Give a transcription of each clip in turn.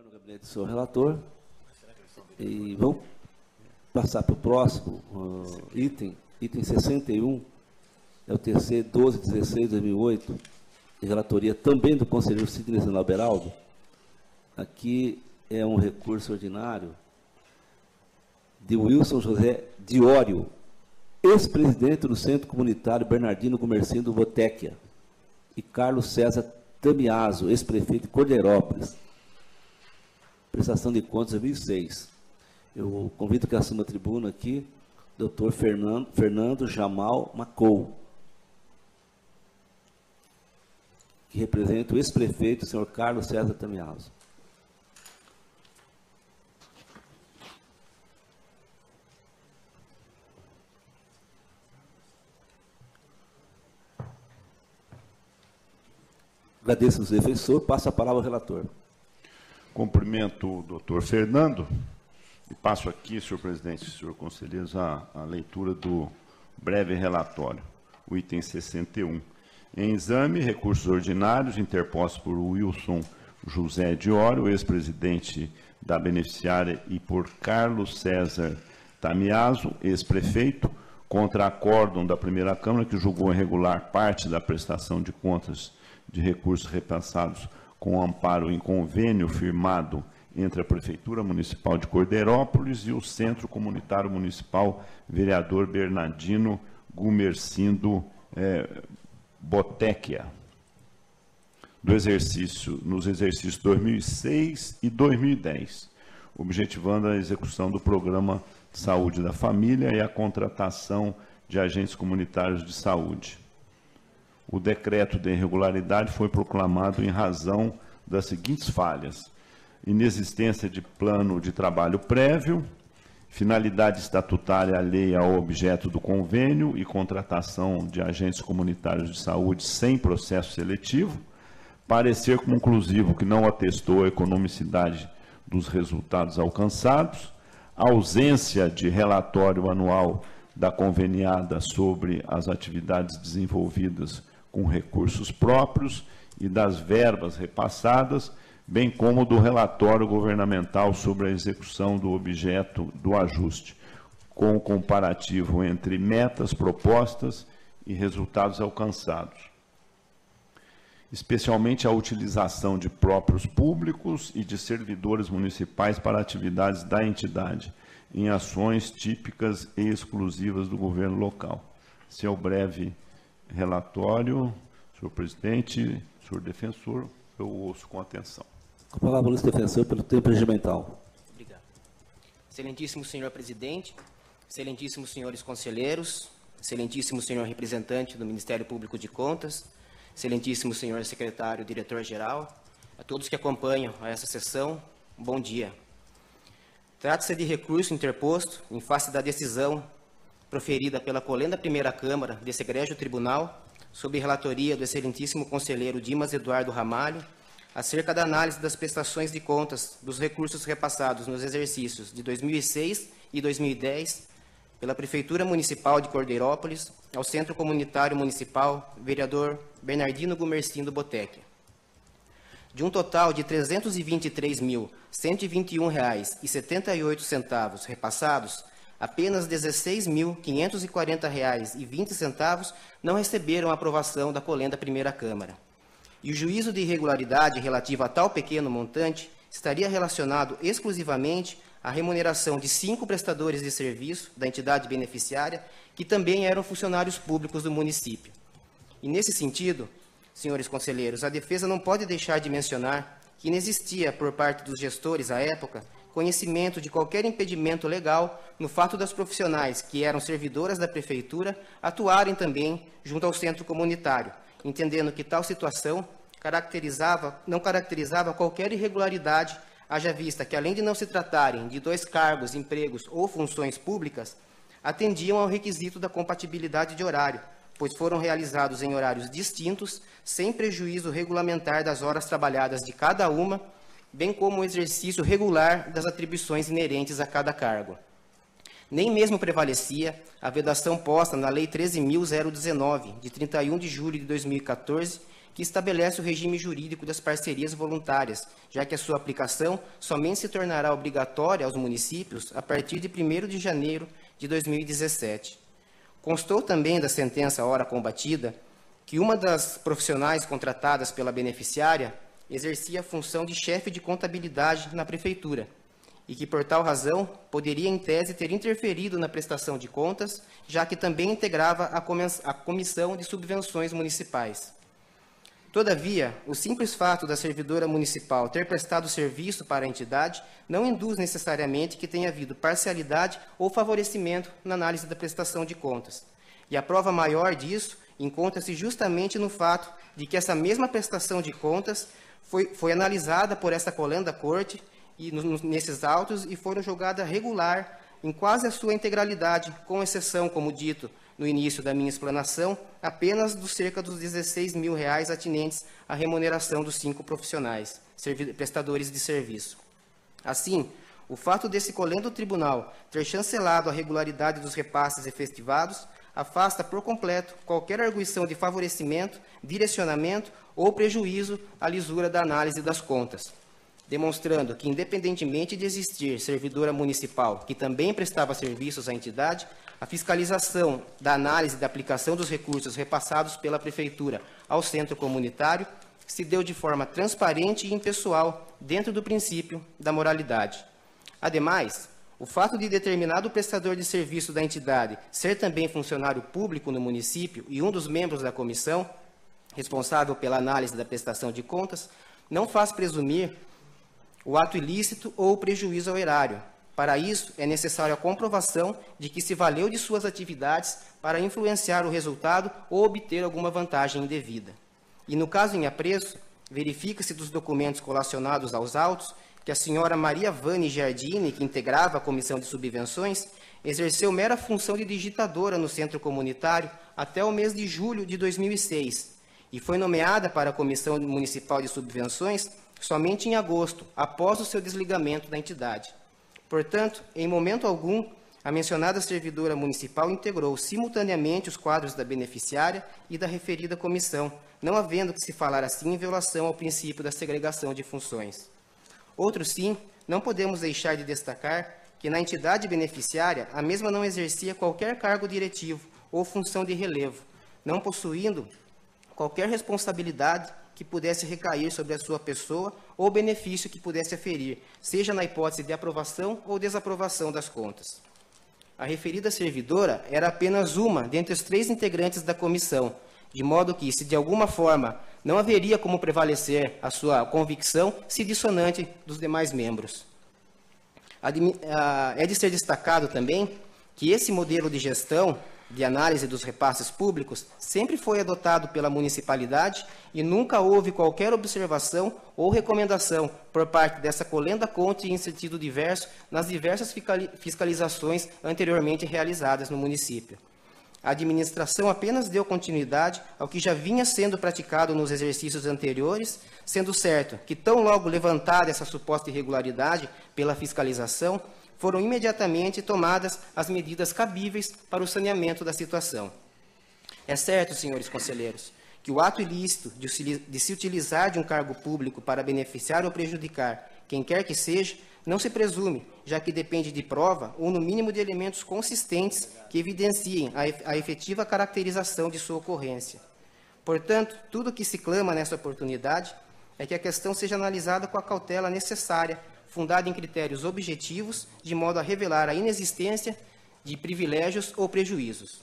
No gabinete do senhor relator. E vamos passar para o próximo item 61, é o TC 1216-2008, de relatoria também do conselheiro Sidney Zenal Beraldo. Aqui é um recurso ordinário de Wilson José Diório, ex-presidente do Centro Comunitário Bernardino Gumercindo Botequia, e Carlos César Tamiaso, ex-prefeito de Cordeirópolis. Prestação de contas 2006. Eu convido que assuma a tribuna aqui, Dr. Fernando Jamal Macou, que representa o ex-prefeito, o senhor Carlos César Tamiaso. Agradeço ao defensor, passo a palavra ao relator. Cumprimento o doutor Fernando e passo aqui, senhor presidente e senhor conselheiros, a leitura do breve relatório, o item 61. Em exame, recursos ordinários interpostos por Wilson José Diório, ex-presidente da beneficiária, e por Carlos César Tamiaso, ex-prefeito, contra acórdão da primeira Câmara, que julgou irregular parte da prestação de contas de recursos repassados com amparo em convênio firmado entre a Prefeitura Municipal de Cordeirópolis e o Centro Comunitário Municipal Vereador Bernardino Gumercindo Botequia, nos exercícios 2006 e 2010, objetivando a execução do Programa de Saúde da Família e a contratação de agentes comunitários de saúde. O decreto de irregularidade foi proclamado em razão das seguintes falhas: inexistência de plano de trabalho prévio, finalidade estatutária alheia ao objeto do convênio e contratação de agentes comunitários de saúde sem processo seletivo, parecer conclusivo que não atestou a economicidade dos resultados alcançados, ausência de relatório anual da conveniada sobre as atividades desenvolvidas com recursos próprios e das verbas repassadas, bem como do relatório governamental sobre a execução do objeto do ajuste, com o comparativo entre metas propostas e resultados alcançados. Especialmente a utilização de próprios públicos e de servidores municipais para atividades da entidade, em ações típicas e exclusivas do governo local. Esse é o breve relatório. Senhor presidente, senhor defensor, eu ouço com atenção. Com a palavra, Luiz Defensor, pelo tempo regimental. Obrigado. Excelentíssimo senhor presidente, excelentíssimos senhores conselheiros, excelentíssimo senhor representante do Ministério Público de Contas, excelentíssimo senhor secretário, diretor-geral, a todos que acompanham a essa sessão, bom dia. Trata-se de recurso interposto em face da decisão proferida pela colenda Primeira Câmara desse egrégio tribunal, sob relatoria do excelentíssimo conselheiro Dimas Eduardo Ramalho, acerca da análise das prestações de contas dos recursos repassados nos exercícios de 2006 e 2010 pela Prefeitura Municipal de Cordeirópolis ao Centro Comunitário Municipal Vereador Bernardino Gumercindo Botequia. De um total de R$ 323.121,78 repassados, apenas R$ 16.540,20 não receberam a aprovação da colenda Primeira Câmara. E o juízo de irregularidade relativo a tal pequeno montante estaria relacionado exclusivamente à remuneração de 5 prestadores de serviço da entidade beneficiária, que também eram funcionários públicos do município. E, nesse sentido, senhores conselheiros, a defesa não pode deixar de mencionar que inexistia, por parte dos gestores à época, conhecimento de qualquer impedimento legal no fato das profissionais que eram servidoras da Prefeitura atuarem também junto ao centro comunitário, entendendo que tal situação não caracterizava qualquer irregularidade, haja vista que, além de não se tratarem de 2 cargos, empregos ou funções públicas, atendiam ao requisito da compatibilidade de horário, pois foram realizados em horários distintos, sem prejuízo regulamentar das horas trabalhadas de cada uma, bem como o exercício regular das atribuições inerentes a cada cargo. Nem mesmo prevalecia a vedação posta na Lei 13.019, de 31 de julho de 2014, que estabelece o regime jurídico das parcerias voluntárias, já que a sua aplicação somente se tornará obrigatória aos municípios a partir de 1º de janeiro de 2017. Constou também da sentença ora combatida que uma das profissionais contratadas pela beneficiária exercia a função de chefe de contabilidade na prefeitura e que, por tal razão, poderia, em tese, ter interferido na prestação de contas, já que também integrava a Comissão de Subvenções Municipais. Todavia, o simples fato da servidora municipal ter prestado serviço para a entidade não induz necessariamente que tenha havido parcialidade ou favorecimento na análise da prestação de contas. E a prova maior disso encontra-se justamente no fato de que essa mesma prestação de contas foi analisada por essa colenda corte e nesses autos e foram julgada regular em quase a sua integralidade, com exceção, como dito no início da minha explanação, apenas dos cerca dos R$16.000 atinentes à remuneração dos 5 profissionais, prestadores de serviço. Assim, o fato desse colendo tribunal ter chancelado a regularidade dos repasses efetivados afasta por completo qualquer arguição de favorecimento, direcionamento ou prejuízo à lisura da análise das contas, demonstrando que, independentemente de existir servidora municipal que também prestava serviços à entidade, a fiscalização da análise da aplicação dos recursos repassados pela Prefeitura ao centro comunitário se deu de forma transparente e impessoal dentro do princípio da moralidade. Ademais, o fato de determinado prestador de serviço da entidade ser também funcionário público no município e um dos membros da comissão, responsável pela análise da prestação de contas, não faz presumir o ato ilícito ou o prejuízo ao erário. Para isso, é necessária a comprovação de que se valeu de suas atividades para influenciar o resultado ou obter alguma vantagem indevida. E no caso em apreço, verifica-se dos documentos colacionados aos autos que a senhora Maria Vane Giardini, que integrava a Comissão de Subvenções, exerceu mera função de digitadora no centro comunitário até o mês de julho de 2006 e foi nomeada para a Comissão Municipal de Subvenções somente em agosto, após o seu desligamento da entidade. Portanto, em momento algum, a mencionada servidora municipal integrou simultaneamente os quadros da beneficiária e da referida comissão, não havendo que se falar assim em violação ao princípio da segregação de funções. Outro sim, não podemos deixar de destacar que na entidade beneficiária a mesma não exercia qualquer cargo diretivo ou função de relevo, não possuindo qualquer responsabilidade que pudesse recair sobre a sua pessoa ou benefício que pudesse aferir, seja na hipótese de aprovação ou desaprovação das contas. A referida servidora era apenas uma dentre os 3 integrantes da comissão, de modo que, se de alguma forma não haveria como prevalecer a sua convicção, se dissonante dos demais membros. É de ser destacado também que esse modelo de gestão de análise dos repasses públicos sempre foi adotado pela municipalidade e nunca houve qualquer observação ou recomendação por parte dessa colenda conte em sentido diverso nas diversas fiscalizações anteriormente realizadas no município. A administração apenas deu continuidade ao que já vinha sendo praticado nos exercícios anteriores, sendo certo que, tão logo levantada essa suposta irregularidade pela fiscalização, foram imediatamente tomadas as medidas cabíveis para o saneamento da situação. É certo, senhores conselheiros, que o ato ilícito de se utilizar de um cargo público para beneficiar ou prejudicar quem quer que seja, não se presume, já que depende de prova ou, no mínimo, de elementos consistentes que evidenciem a efetiva caracterização de sua ocorrência. Portanto, tudo o que se clama nessa oportunidade é que a questão seja analisada com a cautela necessária, fundada em critérios objetivos, de modo a revelar a inexistência de privilégios ou prejuízos.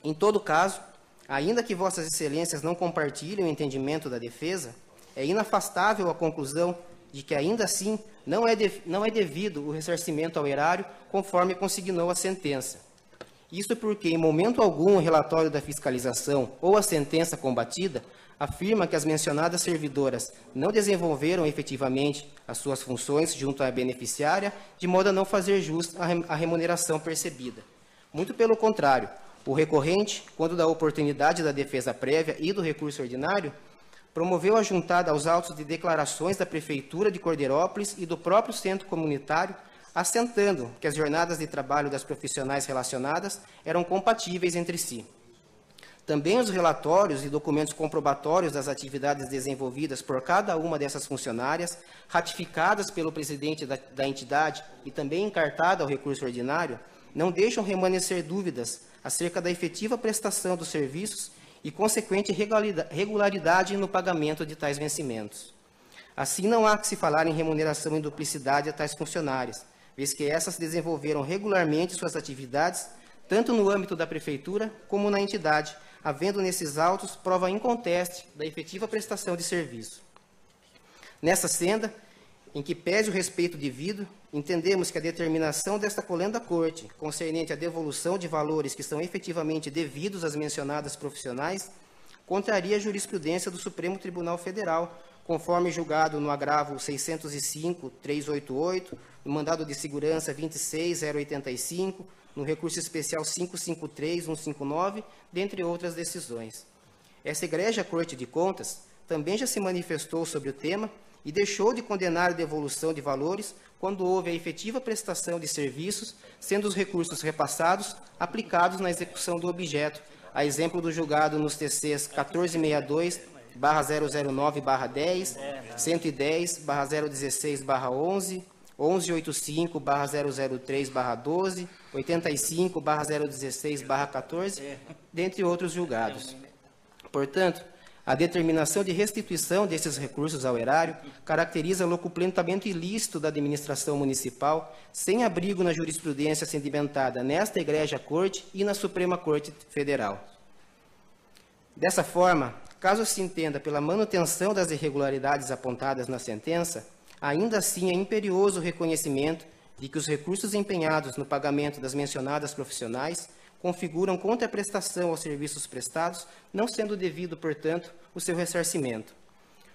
Em todo caso, ainda que Vossas Excelências não compartilhem o entendimento da defesa, é inafastável a conclusão de que, ainda assim, não é devido o ressarcimento ao erário, conforme consignou a sentença. Isso porque, em momento algum, o relatório da fiscalização ou a sentença combatida afirma que as mencionadas servidoras não desenvolveram efetivamente as suas funções junto à beneficiária, de modo a não fazer jus à remuneração percebida. Muito pelo contrário, o recorrente, quando da oportunidade da defesa prévia e do recurso ordinário, promoveu a juntada aos autos de declarações da Prefeitura de Cordeirópolis e do próprio centro comunitário, assentando que as jornadas de trabalho das profissionais relacionadas eram compatíveis entre si. Também os relatórios e documentos comprobatórios das atividades desenvolvidas por cada uma dessas funcionárias, ratificadas pelo presidente da entidade e também encartada ao recurso ordinário, não deixam remanescer dúvidas acerca da efetiva prestação dos serviços e consequente regularidade no pagamento de tais vencimentos. Assim, não há que se falar em remuneração em duplicidade a tais funcionárias, vez que essas desenvolveram regularmente suas atividades, tanto no âmbito da Prefeitura como na entidade, havendo nesses autos prova inconteste da efetiva prestação de serviço. Nessa senda, em que pese o respeito devido, entendemos que a determinação desta colenda corte, concernente à devolução de valores que são efetivamente devidos às mencionadas profissionais, contraria a jurisprudência do Supremo Tribunal Federal, conforme julgado no agravo 605.388, no mandado de segurança 26.085, no recurso especial 553.159, dentre outras decisões. Essa egrégia Corte de Contas também já se manifestou sobre o tema e deixou de condenar a devolução de valores quando houve a efetiva prestação de serviços, sendo os recursos repassados aplicados na execução do objeto, a exemplo do julgado nos TCs 1462/009/10, 110/016/11, 1185/003/12, 85/016/14, dentre outros julgados. Portanto, a determinação de restituição desses recursos ao erário caracteriza locuplentamento ilícito da administração municipal, sem abrigo na jurisprudência sedimentada nesta egrégia Corte e na Suprema Corte Federal. Dessa forma, caso se entenda pela manutenção das irregularidades apontadas na sentença, ainda assim é imperioso o reconhecimento de que os recursos empenhados no pagamento das mencionadas profissionais configuram contraprestação aos serviços prestados, não sendo devido, portanto, o seu ressarcimento.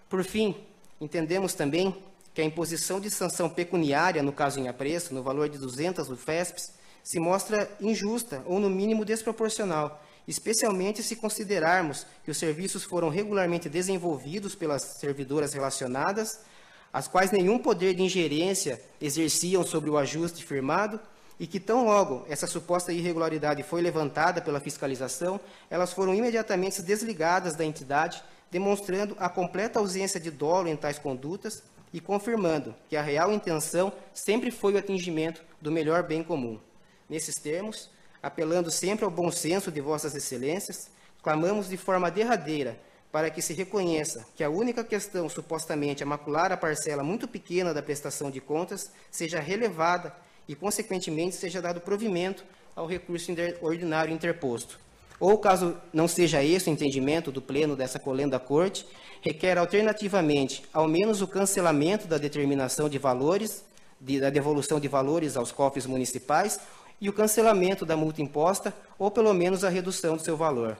Por fim, entendemos também que a imposição de sanção pecuniária, no caso em apreço, no valor de 200 UFESPs, se mostra injusta ou, no mínimo, desproporcional, especialmente se considerarmos que os serviços foram regularmente desenvolvidos pelas servidoras relacionadas, as quais nenhum poder de ingerência exerciam sobre o ajuste firmado, e que, tão logo essa suposta irregularidade foi levantada pela fiscalização, elas foram imediatamente desligadas da entidade, demonstrando a completa ausência de dolo em tais condutas e confirmando que a real intenção sempre foi o atingimento do melhor bem comum. Nesses termos, apelando sempre ao bom senso de vossas excelências, clamamos de forma derradeira para que se reconheça que a única questão supostamente a macular a parcela muito pequena da prestação de contas seja relevada e, consequentemente, seja dado provimento ao recurso ordinário interposto. Ou, caso não seja esse o entendimento do Pleno dessa colenda Corte, requer alternativamente ao menos o cancelamento da determinação de valores, da devolução de valores aos cofres municipais e o cancelamento da multa imposta, ou pelo menos a redução do seu valor.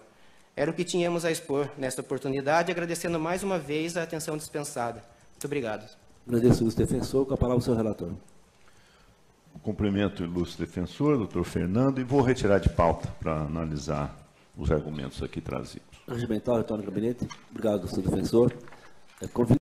Era o que tínhamos a expor nesta oportunidade, agradecendo mais uma vez a atenção dispensada. Muito obrigado. Agradeço, ilustre defensor. Com a palavra o senhor relator. Cumprimento o ilustre defensor, doutor Fernando, e vou retirar de pauta para analisar os argumentos aqui trazidos. Regimental, retorno ao gabinete. Obrigado, senhor defensor. Convido